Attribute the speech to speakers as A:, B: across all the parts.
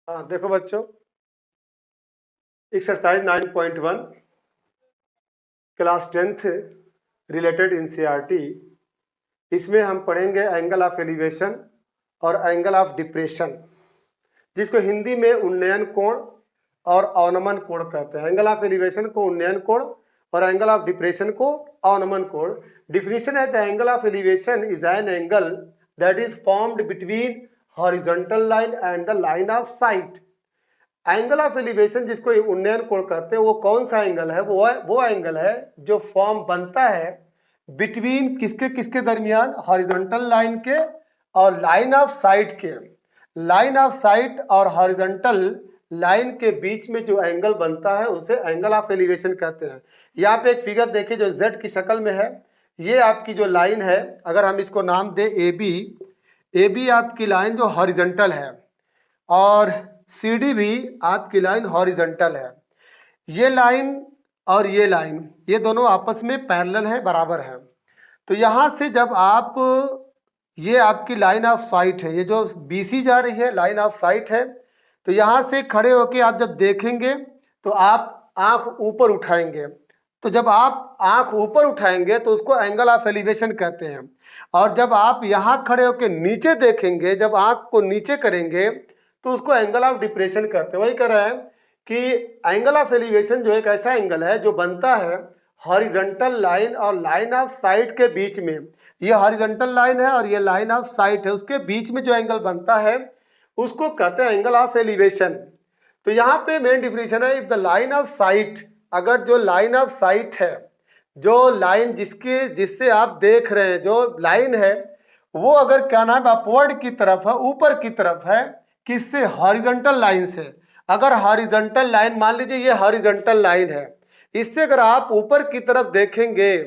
A: हाँ देखो बच्चों, exercise 9.1 class 10th related NCERT. इसमें हम पढ़ेंगे एंगल ऑफ एलिवेशन और एंगल ऑफ डिप्रेशन, जिसको हिंदी में उन्नयन कोण और अवनमन कोण कहते हैं। एंगल ऑफ एलिवेशन को उन्नयन कोण और एंगल ऑफ डिप्रेशन को अवनमन कोण। डिफिनीशन है, the angle of elevation is an angle that is formed between horizontal line and the line of site. Angle of elevation जिसको उन्नयन कोण कहते हैं, वो कौन सा एंगल है? वो एंगल है जो फॉर्म बनता है बिटवीन किसके किसके दरमियान? हॉरिजॉन्टल लाइन के और लाइन ऑफ साइट के। लाइन ऑफ साइट और हॉरिजॉन्टल लाइन के बीच में जो एंगल बनता है उसे एंगल ऑफ एलिवेशन कहते हैं। यहाँ पे एक फिगर देखिए जो जेड की शक्ल में है। ये आपकी जो लाइन है, अगर हम इसको नाम दे ए बी आपकी लाइन जो हॉरिजॉन्टल है और CD भी आपकी लाइन हॉरिजॉन्टल है। ये लाइन और ये लाइन, ये दोनों आपस में पैरेलल है, बराबर है। तो यहाँ से जब आप, ये आपकी लाइन ऑफ साइट है, ये जो BC जा रही है लाइन ऑफ साइट है। तो यहाँ से खड़े होके आप जब देखेंगे तो आप आंख ऊपर उठाएंगे। तो जब आप आंख ऊपर उठाएंगे तो उसको एंगल ऑफ एलिवेशन कहते हैं। और जब आप यहाँ खड़े होकर नीचे देखेंगे, जब आंख को नीचे करेंगे तो उसको एंगल ऑफ डिप्रेशन कहते हैं। वही कह रहे हैं कि एंगल ऑफ एलिवेशन जो एक ऐसा एंगल है जो बनता है हॉरिजॉन्टल लाइन और लाइन ऑफ साइट के बीच में। ये हॉरिजॉन्टल लाइन है और ये लाइन ऑफ साइट है, उसके बीच में जो एंगल बनता है उसको कहते हैं एंगल ऑफ एलिवेशन। तो यहाँ पे मेन डिफिनेशन है, if the line of site, अगर जो लाइन ऑफ साइट है, जो लाइन जिससे आप देख रहे हैं, जो लाइन है वो अगर क्या नाम अपवर्ड की तरफ है, ऊपर की तरफ है, किससे? हॉरिजॉन्टल लाइन से। अगर हॉरिजॉन्टल लाइन, मान लीजिए ये हॉरिजॉन्टल लाइन है, इससे अगर आप ऊपर की तरफ देखेंगे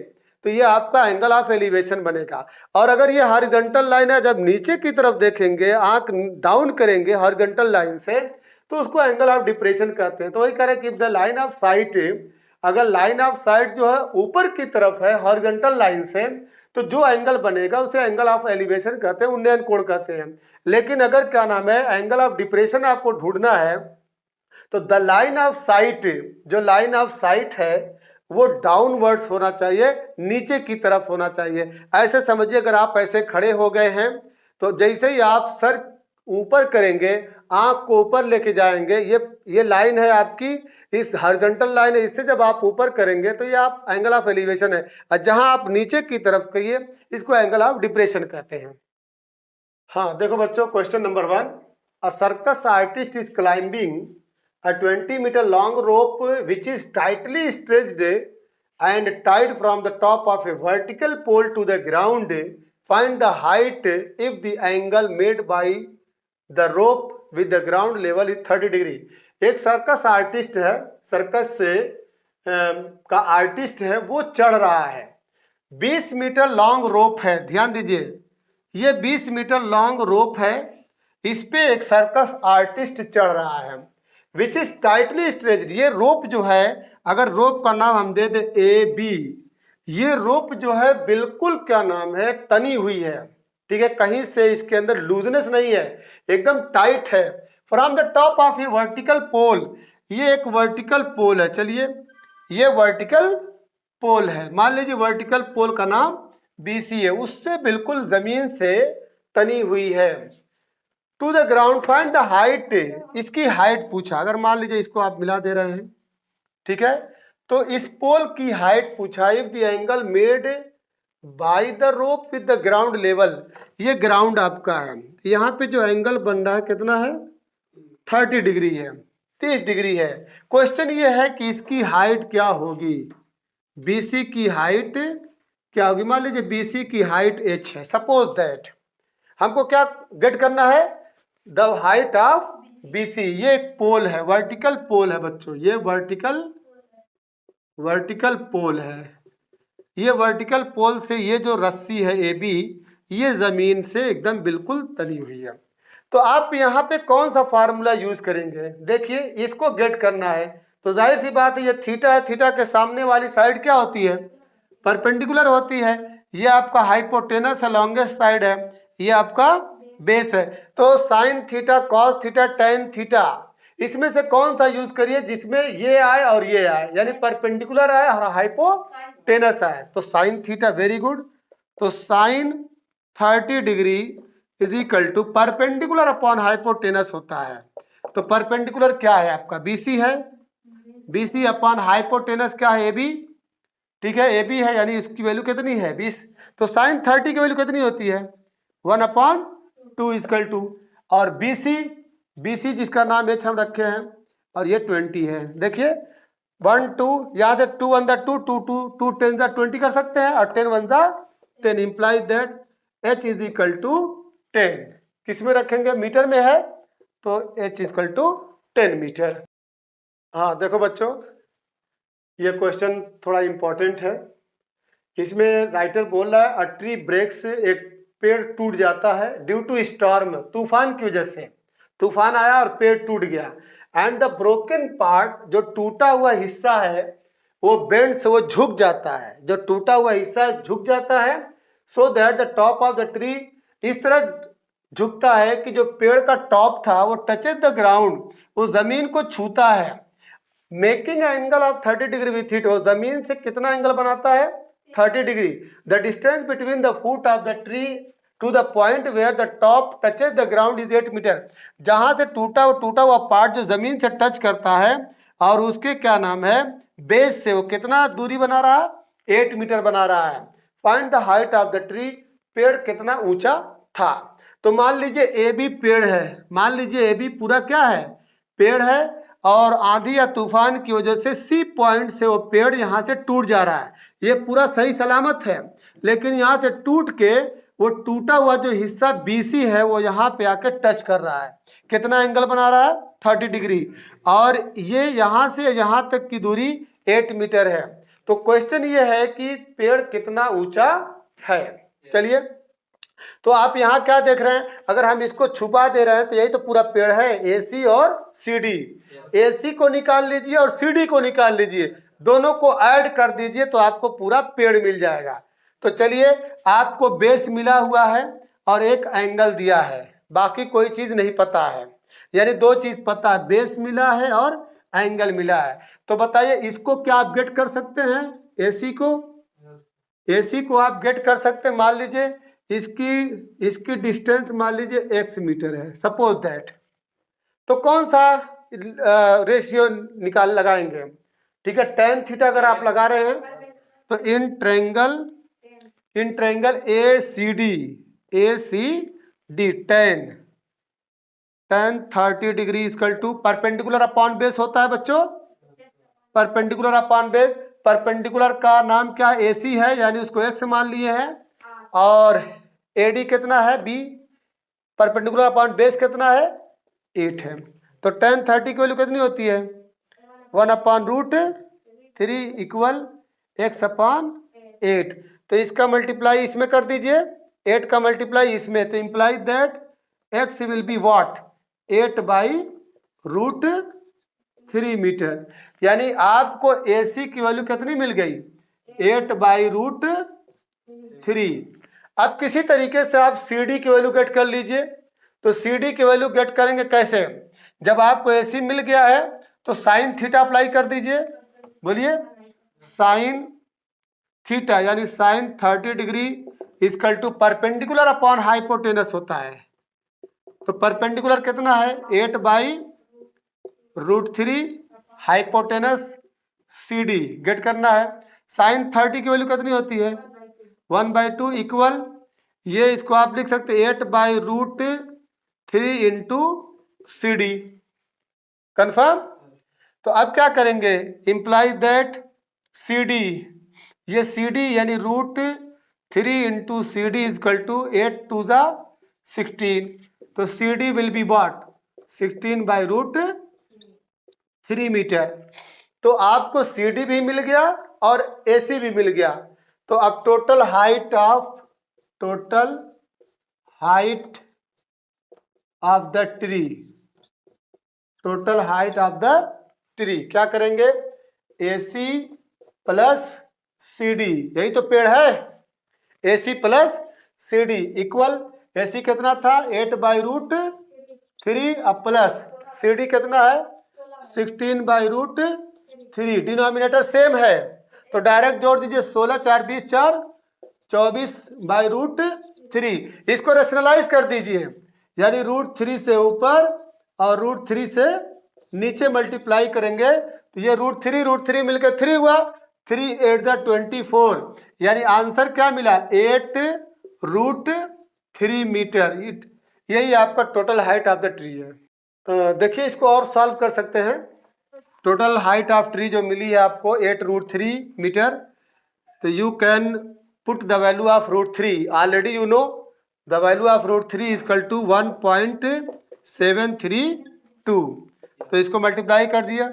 A: तो ये आपका एंगल ऑफ एलिवेशन बनेगा। और अगर ये हॉरिजॉन्टल लाइन है, जब नीचे की तरफ देखेंगे, आंख डाउन करेंगे हॉरिजॉन्टल लाइन से, तो उसको एंगल ऑफ डिप्रेशन कहते हैं। तो वही कह रहे हैं कि द लाइन ऑफ साइट, अगर लाइन ऑफ साइट जो है ऊपर की तरफ है हॉरिजॉन्टल लाइन से, तो जो एंगल बनेगा उसे एंगल ऑफ एलिवेशन कहते हैं, उन्नयन कोण कहते हैं। लेकिन अगर क्या नाम है, एंगल ऑफ डिप्रेशन आपको ढूंढना है, तो द लाइन ऑफ साइट, जो लाइन ऑफ साइट है वो डाउनवर्ड्स होना चाहिए, नीचे की तरफ होना चाहिए। ऐसे समझिए, अगर आप ऐसे खड़े हो गए हैं तो जैसे ही आप सर ऊपर करेंगे, आंख को ऊपर लेके जाएंगे, ये लाइन है आपकी, इस हॉरिजॉन्टल लाइन है, इससे जब आप ऊपर करेंगे तो ये आप एंगल ऑफ एलिवेशन है। और जहां आप नीचे की तरफ करिए, इसको एंगल ऑफ डिप्रेशन कहते हैं। हाँ देखो बच्चों, question number 1, a circus artist is climbing a 20-meter long rope which is tightly stretched and tied from the top of a vertical pole to the ground. Find the height if the angle made by the rope with the ground level is 30 degree. एक circus artist है, circus से का artist है, वो चढ़ रहा है। 20 metre long rope है, ध्यान दीजिए, ये 20 मीटर लॉन्ग रोप है, इस पे एक सर्कस आर्टिस्ट चढ़ रहा है। विच इज टाइटली स्ट्रेच्ड, ये रोप जो है, अगर रोप का नाम हम दे दे AB, ये रोप जो है बिल्कुल क्या नाम है, तनी हुई है, ठीक है, कहीं से इसके अंदर लूजनेस नहीं है, एकदम टाइट है। From the top of a vertical pole, ये एक वर्टिकल पोल है, चलिए ये वर्टिकल पोल है, मान लीजिए वर्टिकल पोल का नाम BC है, उससे बिल्कुल जमीन से तनी हुई है। To the ground find the height, इसकी हाइट पूछा। अगर मान लीजिए इसको आप मिला दे रहे हैं, ठीक है, तो इस पोल की हाइट पूछा। If the angle made by the rope with the ground level, ये ग्राउंड आपका है, यहाँ पे जो एंगल बन रहा है कितना है? 30 डिग्री है, 30 डिग्री है। क्वेश्चन ये है कि इसकी हाइट क्या होगी, BC की हाइट क्या होगी? मान लीजिए BC की हाइट h है, सपोज दैट हमको क्या गेट करना है? The height of BC। ये एक पोल है, वर्टिकल पोल है बच्चों, ये वर्टिकल पोल है। ये वर्टिकल पोल से ये जो रस्सी है AB, ये जमीन से एकदम बिल्कुल तनी हुई है। तो आप यहाँ पे कौन सा फार्मूला यूज करेंगे? देखिए, इसको गेट करना है तो जाहिर सी बात है, ये थीटा है, थीटा के सामने वाली साइड क्या होती है? परपेंडिकुलर होती है। ये आपका हाइपोटेनस है, लॉन्गेस्ट साइड है, ये आपका बेस है। तो sine theta, cos theta, tan theta, इसमें से कौन सा यूज करिए जिसमें ये आए और ये आए, यानी परपेंडिकुलर आए और हाइपोटेनस आए। तो साइन थीटा, वेरी गुड। तो sine 30 degree is equal to perpendicular upon hypotenuse होता है। तो परपेंडिकुलर क्या है आपका, बीसी है, बीसी अपॉन हाइपोटेनस क्या है, एबी, ठीक है, ए बी है, यानी इसकी वैल्यू कितनी है 20। तो साइन 30 की वैल्यू कितनी होती है 1/2 इजकल टू, और बी सी, बी सी जिसका नाम एच हम रखे हैं, और ये 20 है। देखिए 1 2, यहाँ से 2 1 2 2 2 2 10 20 कर सकते हैं, और 10 1 10 implies that H is equal to 10। किस में रखेंगे, मीटर में है, तो एच इजकल टू 10 मीटर। हाँ देखो बच्चों, ये क्वेश्चन थोड़ा इम्पोर्टेंट है। इसमें राइटर बोल रहा है अ ट्री ब्रेक्स, एक पेड़ टूट जाता है ड्यू टू स्टॉर्म, तूफान की वजह से, तूफान आया और पेड़ टूट गया। एंड द ब्रोकन पार्ट, जो टूटा हुआ हिस्सा है वो बेंड से, वो झुक जाता है, जो टूटा हुआ हिस्सा झुक जाता है, so that the top of the tree, इस तरह झुकता है कि जो पेड़ का टॉप था वो टचेज द ग्राउंड, वो जमीन को छूता है, making angle of 30 degree with it, वो जमीन से कितना एंगल बनाता है 30 degree. The distance between the foot of the tree to the point where the top touches the ground is 8 metre. जहां से टूटा हुआ पार्ट जो जमीन से टच करता है, और उसके क्या नाम है, बेस से वो कितना दूरी बना रहा है 8 मीटर बना रहा है। Find the height of the tree, पेड़ कितना ऊंचा था। तो मान लीजिए ए बी पेड़ है, मान लीजिए ए बी पूरा क्या है, पेड़ है, और आंधी या तूफान की वजह से सी पॉइंट से वो पेड़ यहाँ से टूट जा रहा है, ये पूरा सही सलामत है, लेकिन यहाँ से टूट के वो टूटा हुआ जो हिस्सा बीसी है वो यहाँ पे आके टच कर रहा है, कितना एंगल बना रहा है 30 डिग्री, और ये यहाँ से यहाँ तक की दूरी 8 मीटर है। तो क्वेश्चन ये है कि पेड़ कितना ऊंचा है। चलिए, तो आप यहाँ क्या देख रहे हैं, अगर हम इसको छुपा दे रहे हैं तो यही तो पूरा पेड़ है, ए सी और सी डी। ए सी को निकाल लीजिए और सी डी को निकाल लीजिए, दोनों को ऐड कर दीजिए तो आपको पूरा पेड़ मिल जाएगा। तो चलिए, आपको बेस मिला हुआ है और एक एंगल दिया है, बाकी कोई चीज नहीं पता है, यानी दो चीज पता है, बेस मिला है और एंगल मिला है। तो बताइए इसको क्या आप गेट कर सकते हैं, एसी को, एसी को आप गेट कर सकते हैं। मान लीजिए इसकी डिस्टेंस मान लीजिए x मीटर है, सपोज दैट, तो कौन सा रेशियो निकाल लगाएंगे, ठीक है, टेन थीटा अगर आप लगा रहे हैं तो in triangle A C D tan 30 degree equal to perpendicular upon base होता है बच्चों, परपेंडिकुलर अपॉन बेस, परपेंडिकुलर का नाम क्या है, AC है, यानी उसको x मान लिए हैं, और AD कितना है B, परपेंडिकुलर अपॉन बेस कितना है 8 है। तो tan 30 की वैल्यू कितनी होती है 1/√3 इक्वल x/8। तो इसका मल्टीप्लाई इसमें कर दीजिए, 8 का मल्टीप्लाई इसमें, तो imply that x will be what 8/√3 metre, यानी आपको AC की वैल्यू कितनी मिल गई 8/√3। अब किसी तरीके से आप CD की वैल्यू गेट कर लीजिए। तो CD की वैल्यू गेट करेंगे कैसे, जब आपको AC मिल गया है तो साइन थीटा अप्लाई कर दीजिए, बोलिए साइन थीटा, यानी sine 30 degree equal to perpendicular upon hypotenuse होता है। तो परपेंडिकुलर कितना है 8/√3, हाइपोटेनस CD गेट करना है। साइन 30 की वैल्यू कितनी होती है 1/2 इक्वल, ये इसको आप लिख सकते 8/√3 इंटू CD, कन्फर्म। तो अब क्या करेंगे, इंप्लाई दैट CD, ये CD यानी √3 इंटू CD इक्वल टू 8 2 16, तो CD will be what 16/√3 metre. तो आपको CD भी मिल गया और AC भी मिल गया। तो अब total height of the tree, total height of the tree क्या करेंगे, AC प्लस CD, यही तो पेड़ है, AC plus CD equal AC कितना था 8/√3 अब प्लस CD कितना है 16/√3, डिनोमिनेटर सेम है तो डायरेक्ट जोड़ दीजिए 16 4 20 4 24/√3। इसको रेशनलाइज कर दीजिए यानी √3 से ऊपर और √3 से नीचे मल्टीप्लाई करेंगे तो ये √3 मिलकर 3 हुआ, 3 8 24 यानी आंसर क्या मिला 8√3 मीटर। यही आपका total height of the tree है। देखिए इसको और सॉल्व कर सकते हैं। टोटल हाइट ऑफ ट्री जो मिली है आपको 8√3 मीटर, तो you can put the value of √3 already you know the value of √3 is equal to 1.732, तो इसको मल्टीप्लाई कर दिया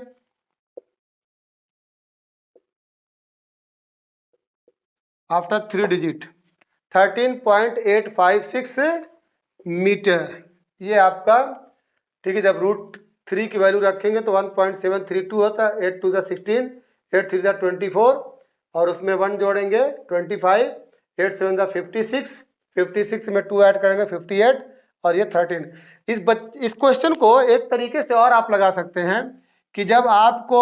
A: आफ्टर 3 डिजिट 13.856 मीटर ये आपका ठीक है। जब √3 की वैल्यू रखेंगे तो 1.732 होता है, 8 2 16 8 3 24 और उसमें 1 जोड़ेंगे 25, 8 7 56, 56 में 2 ऐड करेंगे 58 और ये 13। इस क्वेश्चन को एक तरीके से और आप लगा सकते हैं कि जब आपको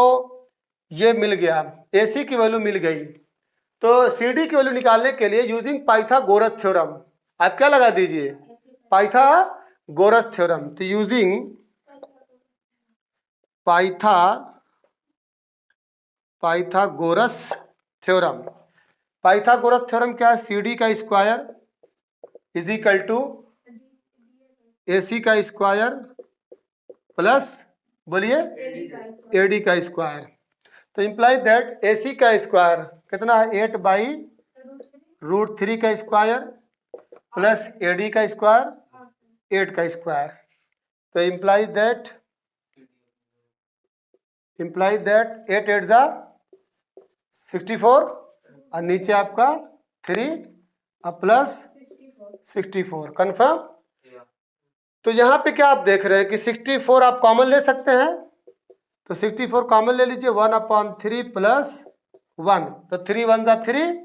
A: ये मिल गया AC की वैल्यू मिल गई तो CD की वैल्यू निकालने के लिए यूजिंग पाइथागोरस थ्योरम आप क्या लगा दीजिए पाइथागोरस थ्योरम। तो यूजिंग पाइथागोरस थ्योरम क्या है CD का square is equal to AC का स्क्वायर प्लस बोलिए AD का स्क्वायर। तो इम्प्लाई दैट AC का स्क्वायर कितना है 8/√3 का स्क्वायर प्लस AD का स्क्वायर 8 का स्क्वायर। तो इम्प्लाई दैट 8 8 64 और नीचे आपका 3 और प्लस 64 कन्फर्म। तो यहाँ पे क्या आप देख रहे हैं कि 64 आप कॉमन ले सकते हैं तो 64 कॉमन ले लीजिए 1/3 प्लस 1 तो 3 1 3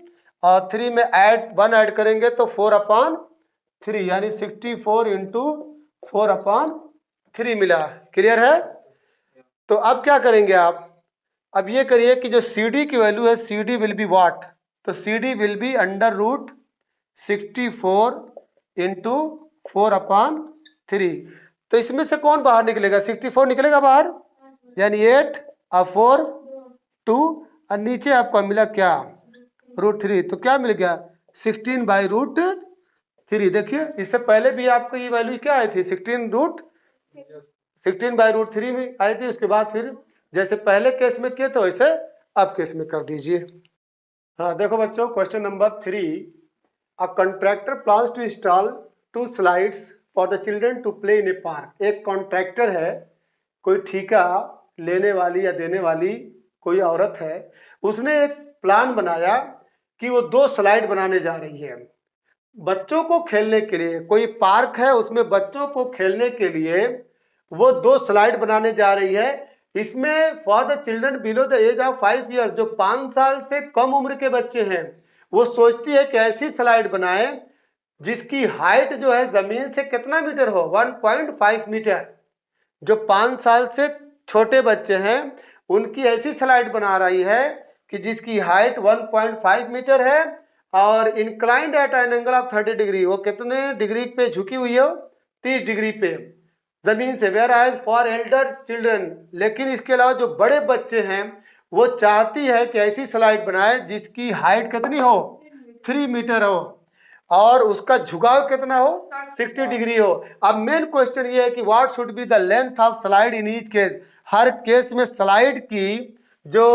A: और 3 में 1 ऐड करेंगे तो 4/3 यानी 64 इंटू 4/3 मिला। क्लियर है। तो अब क्या करेंगे आप अब ये करिए कि जो CD की वैल्यू है CD विल बी व्हाट, तो CD विल बी √64 इंटू 4/3। तो इसमें से कौन बाहर निकलेगा 64 निकलेगा बाहर यानी 8 और 4 2 और नीचे आपको मिला क्या √3 तो क्या मिल गया 16/√3। देखिए इससे पहले भी आपको ये वैल्यू क्या आई थी 16/√3 में आई थी। उसके बाद फिर जैसे पहले केस में किए थे वैसे अब केस में कर दीजिए। हाँ देखो बच्चों question number 3 a contractor plans to install 2 slides for the children to play in a park. एक कॉन्ट्रैक्टर है कोई ठेका लेने वाली या देने वाली कोई औरत है, उसने एक प्लान बनाया कि वो 2 स्लाइड बनाने जा रही है बच्चों को खेलने के लिए। कोई पार्क है उसमें बच्चों को खेलने के लिए वो 2 स्लाइड बनाने जा रही है। इसमें for the children below the age of 5 year जो 5 साल से कम उम्र के बच्चे हैं वो सोचती है कि ऐसी स्लाइड बनाए जिसकी हाइट जो है जमीन से कितना मीटर हो 1.5 मीटर। जो 5 साल से छोटे बच्चे हैं उनकी ऐसी स्लाइड बना रही है कि जिसकी हाइट 1.5 मीटर है और inclined at an angle of 30 degree. वो कितने डिग्री पे झुकी हुई है 30 डिग्री पे जमीन से। Whereas for elder children, लेकिन इसके अलावा जो बड़े बच्चे हैं वो चाहती है कि ऐसी स्लाइड बनाए जिसकी हाइट कितनी हो 3 मीटर हो और उसका झुकाव कितना हो 60 डिग्री हो। अब मेन क्वेश्चन ये है कि what should be the length of slide in each case. Her case में स्लाइड की जो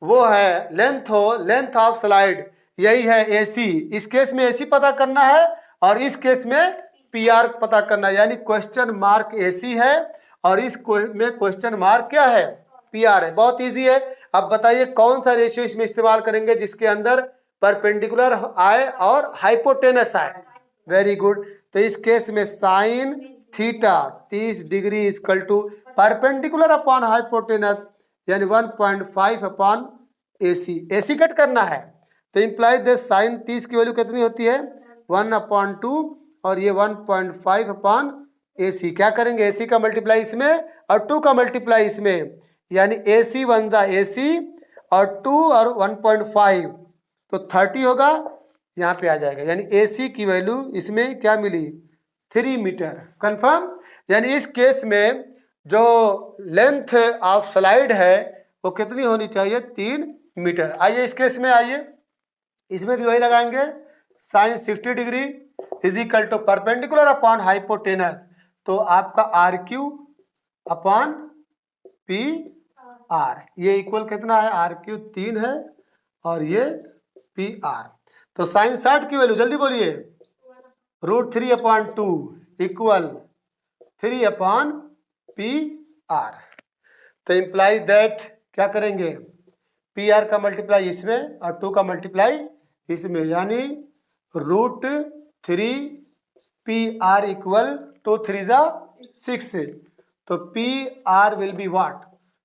A: वो है लेंथ हो, लेंथ ऑफ स्लाइड यही है AC। इस केस में AC पता करना है और इस केस में PR पता करना है, यानी क्वेश्चन मार्क AC है और इस में क्वेश्चन मार्क क्या है PR है। बहुत इजी है। अब बताइए कौन सा रेशियो इसमें इस्तेमाल करेंगे जिसके अंदर परपेंडिकुलर आए और हाइपोटेनस आए। Very good. तो इस केस में sine theta 30 degree equal to perpendicular upon hypotenuse यानी 1.5 अपॉन AC। AC कट करना है तो इंप्लाई दिस साइन 30 की वैल्यू कितनी होती है 1/2 और ये 1.5 अपॉन AC। क्या करेंगे, AC का मल्टीप्लाई इसमें और 2 का मल्टीप्लाई इसमें, यानी AC 1 जा AC और 2 और 1.5 तो 30 होगा, यहाँ पे आ जाएगा। यानी AC की वैल्यू इसमें क्या मिली, 3 मीटर। कंफर्म। यानी इस केस में जो लेंथ ऑफ स्लाइड है वो कितनी होनी चाहिए, 3 मीटर। आइए इस केस में, आइए इसमें भी वही लगाएंगे, sine 60 degree is equal to perpendicular upon hypotenuse. तो आपका RQ अपॉन PR, ये इक्वल कितना है, RQ 3 है और ये PR। तो साइन 60 की वैल्यू जल्दी बोलिए, √3 अपॉन 2 इक्वल 3 अपॉन PR। तो इम्प्लाई दैट क्या करेंगे, PR का मल्टीप्लाई इसमें और 2 का मल्टीप्लाई इसमें, यानी √3 PR इक्वल 2 3 जा 6। तो PR विल बी व्हाट,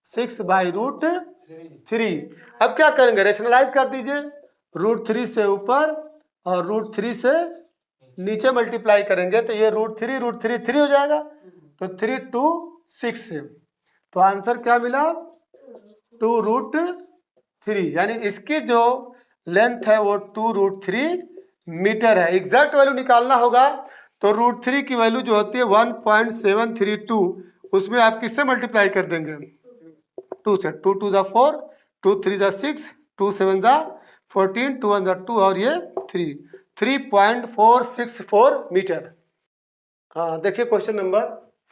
A: 6/√3। अब क्या करेंगे, रेशनलाइज कर दीजिए, √3 से ऊपर और √3 से नीचे मल्टीप्लाई करेंगे तो ये √3 3 हो जाएगा, तो 3 2 6। तो आंसर क्या मिला, 2√3। यानी इसकी जो लेंथ है वो 2√3 मीटर है। एग्जैक्ट वैल्यू निकालना होगा तो √3 की वैल्यू जो होती है 1.732, उसमें आप किससे मल्टीप्लाई कर देंगे, 2 से। 2 2 जा 4, 2 3 जा 6, 2 7 जा 14, 2 1 जा 2 और ये 3.464 मीटर। हाँ देखिए क्वेश्चन नंबर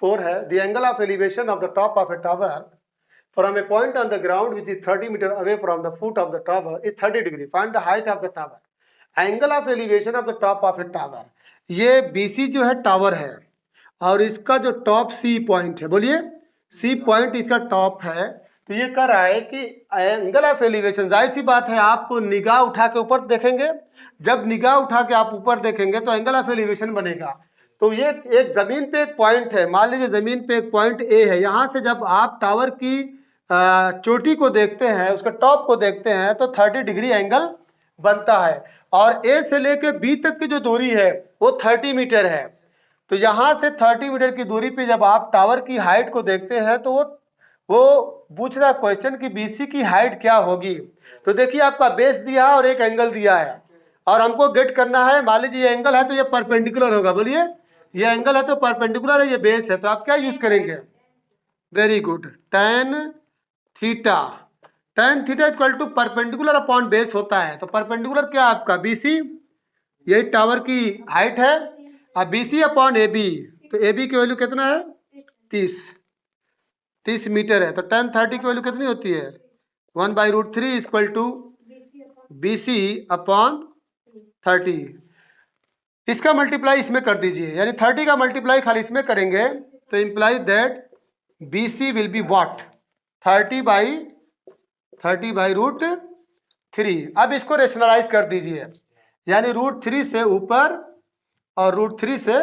A: 4 है, the angle of elevation of the top of A tower from a point on the ground which is 30 meter away from the foot of the tower is 30 degree. Find the height of the tower. Angle of elevation of the top of a tower. ये BC जो है tower है और इसका जो top C point है, बोलिए C point इसका टॉप है। तो ये कह रहा है कि एंगल ऑफ एलिवेशन, जाहिर सी बात है आप निगाह उठा के ऊपर देखेंगे, जब निगाह उठा के आप ऊपर देखेंगे तो एंगल ऑफ एलिवेशन बनेगा। तो ये एक जमीन पे एक पॉइंट है, मान लीजिए जमीन पे एक पॉइंट A है, यहाँ से जब आप टावर की चोटी को देखते हैं, उसके टॉप को देखते हैं तो 30 डिग्री एंगल बनता है। और A से लेके B तक की जो दूरी है वो 30 मीटर है। तो यहाँ से 30 मीटर की दूरी पे जब आप टावर की हाइट को देखते हैं तो वो पूछ रहा क्वेश्चन कि BC की हाइट क्या होगी। तो देखिए आपका बेस दिया है और एक एंगल दिया है और हमको गेट करना है, मान लीजिए ये एंगल है तो ये परपेंडिकुलर होगा, बोलिए ये एंगल है तो परपेंडिकुलर है, ये बेस है, तो आप क्या यूज करेंगे, very good, tan theta. tan theta equal to perpendicular upon base होता है। तो परपेंडिकुलर क्या आपका BC, यही टावर की हाइट है, अब BC अपॉन AB, तो AB की वैल्यू कितना है, 30 मीटर है। तो tan 30 की वैल्यू कितनी होती है, 1/√3 इक्वल टू BC अपॉन 30। इसका मल्टीप्लाई इसमें कर दीजिए, यानी 30 का मल्टीप्लाई खाली इसमें करेंगे तो imply that BC will be what, 30/√3। अब इसको रेशनलाइज कर दीजिए, यानी √3 से ऊपर और √3 से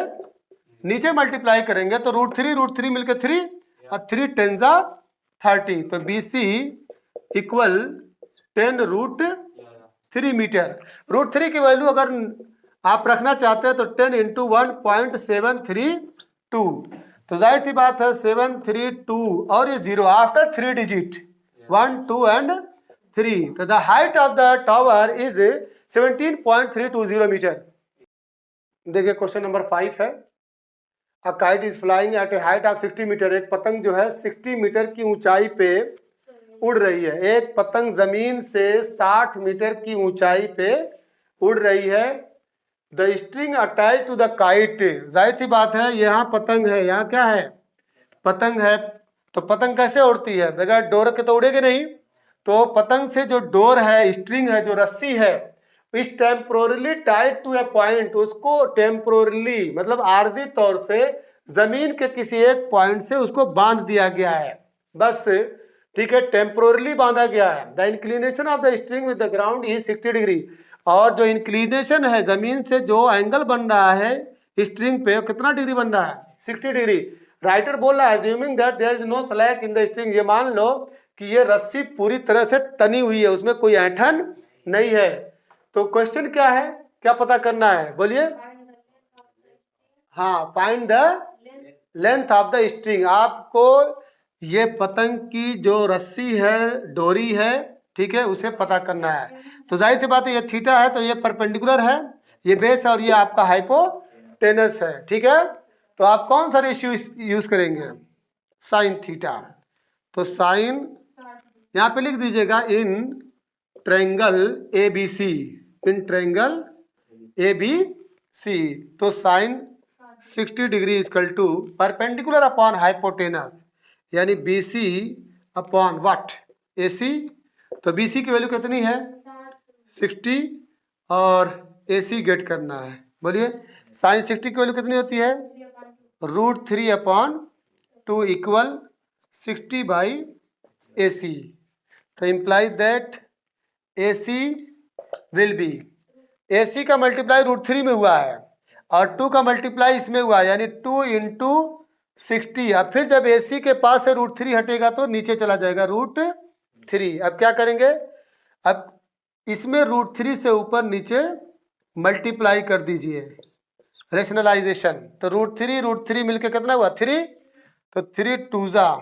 A: नीचे मल्टीप्लाई करेंगे तो √3 मिलकर 3 और 3 10 जा 30। तो BC इक्वल 10√3 मीटर। √3 की वैल्यू अगर आप रखना चाहते हैं तो 10 इंटू 1.732, तो जाहिर सी बात है 732 और ये 0 आफ्टर 3 डिजिट 1 2 एंड 3। तो the height of the tower is 17.320 metre. देखिए क्वेश्चन नंबर 5 है, a kite is flying at a height of 60 metre. एक पतंग जो है 60 मीटर की ऊंचाई पे उड़ रही है। एक पतंग जमीन से 60 मीटर की ऊंचाई पे उड़ रही है। The string attach to the kite, जाहिर सी बात है यहाँ पतंग है, यहाँ क्या है, पतंग है। तो पतंग कैसे उड़ती है, बगैर डोर के तो उड़ेगी नहीं। तो पतंग से जो डोर है, स्ट्रिंग है, जो रस्सी है, is temporarily tied to a point, उसको टेम्पोरली मतलब आर्जी तौर से जमीन के किसी एक पॉइंट से उसको बांध दिया गया है, बस ठीक है, टेम्पोरली बांधा गया है। The inclination of the string with the ground is 60 degree. और जो इंक्लिनेशन है जमीन से, जो एंगल बन रहा है स्ट्रिंग पे, कितना डिग्री बन रहा है, 60 डिग्री। राइटर बोल रहा है assuming that there is no slack in the string, ये मान लो कि ये रस्सी पूरी तरह से तनी हुई है, उसमें कोई ऐंठन नहीं है। तो क्वेश्चन क्या है, क्या पता करना है, बोलिए हाँ, find the length of the string. आपको ये पतंग की जो रस्सी है, डोरी है, ठीक है, उसे पता करना है। तो जाहिर सी बात है, ये थीटा है तो ये परपेंडिकुलर है, ये बेस है, और ये आपका हाइपोटेनस है, ठीक है। तो आप कौन सा रेशियो यूज करेंगे? Sine theta. तो साइन यहाँ पे लिख दीजिएगा in triangle ABC, in triangle ABC। तो sine 60 degree equal to perpendicular upon hypotenuse, यानी BC अपॉन व्हाट? AC। तो BC की वैल्यू कितनी है? 60, और AC गेट करना है। बोलिए, साइन 60 की वैल्यू कितनी होती है? √3 अपॉन 2 इक्वल 60 बाई AC। तो implies that AC will B, AC का मल्टीप्लाई √3 में हुआ है और 2 का मल्टीप्लाई इसमें हुआ है, यानी 2 इंटू 60। अब फिर जब AC के पास से √3 हटेगा तो नीचे चला जाएगा √3। अब क्या करेंगे? अब इसमें √3 से ऊपर नीचे मल्टीप्लाई कर दीजिए, रेशनलाइजेशन। तो √3 मिलके कितना हुआ? 3। तो 3 2 जा,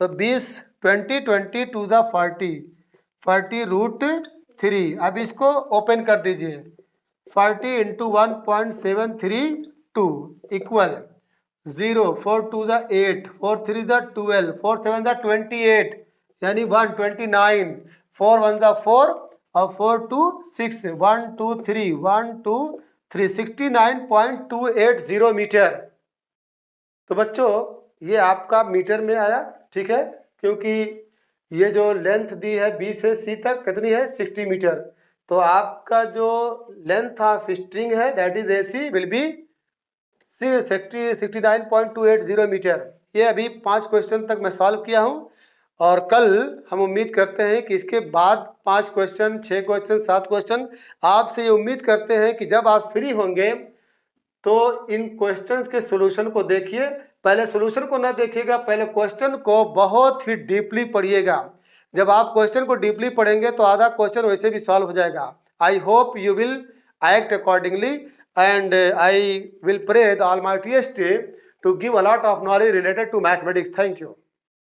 A: तो 20, 20 2 जा 40, 40 √3। अब इसको ओपन कर दीजिए, 40 इंटू 1.732 इक्वल 0, 4 2 जा 8, 4 3 जा 12, 4 7 जा 28, यानी 129, 4 1 जा 4 और 4 2 6, 1 2 3, 1 2 3, 69.280 मीटर। तो बच्चों ये आपका मीटर में आया, ठीक है, क्योंकि ये जो लेंथ दी है B से C तक कितनी है? 60 मीटर। तो आपका जो लेंथ ऑफ स्ट्रिंग है that is AC will be 69.280 metre. ये अभी 5 क्वेश्चन तक मैं सॉल्व किया हूँ, और कल हम उम्मीद करते हैं कि इसके बाद 5 क्वेश्चन, 6 क्वेश्चन, 7 क्वेश्चन आपसे ये उम्मीद करते हैं कि जब आप फ्री होंगे तो इन क्वेश्चंस के सॉल्यूशन को देखिए। पहले सॉल्यूशन को ना देखिएगा, पहले क्वेश्चन को बहुत ही डीपली पढ़िएगा। जब आप क्वेश्चन को डीपली पढ़ेंगे तो आधा क्वेश्चन वैसे भी सॉल्व हो जाएगा। I hope you will act accordingly, and I will pray the Almightiest to give a lot of knowledge related to mathematics. Thank you.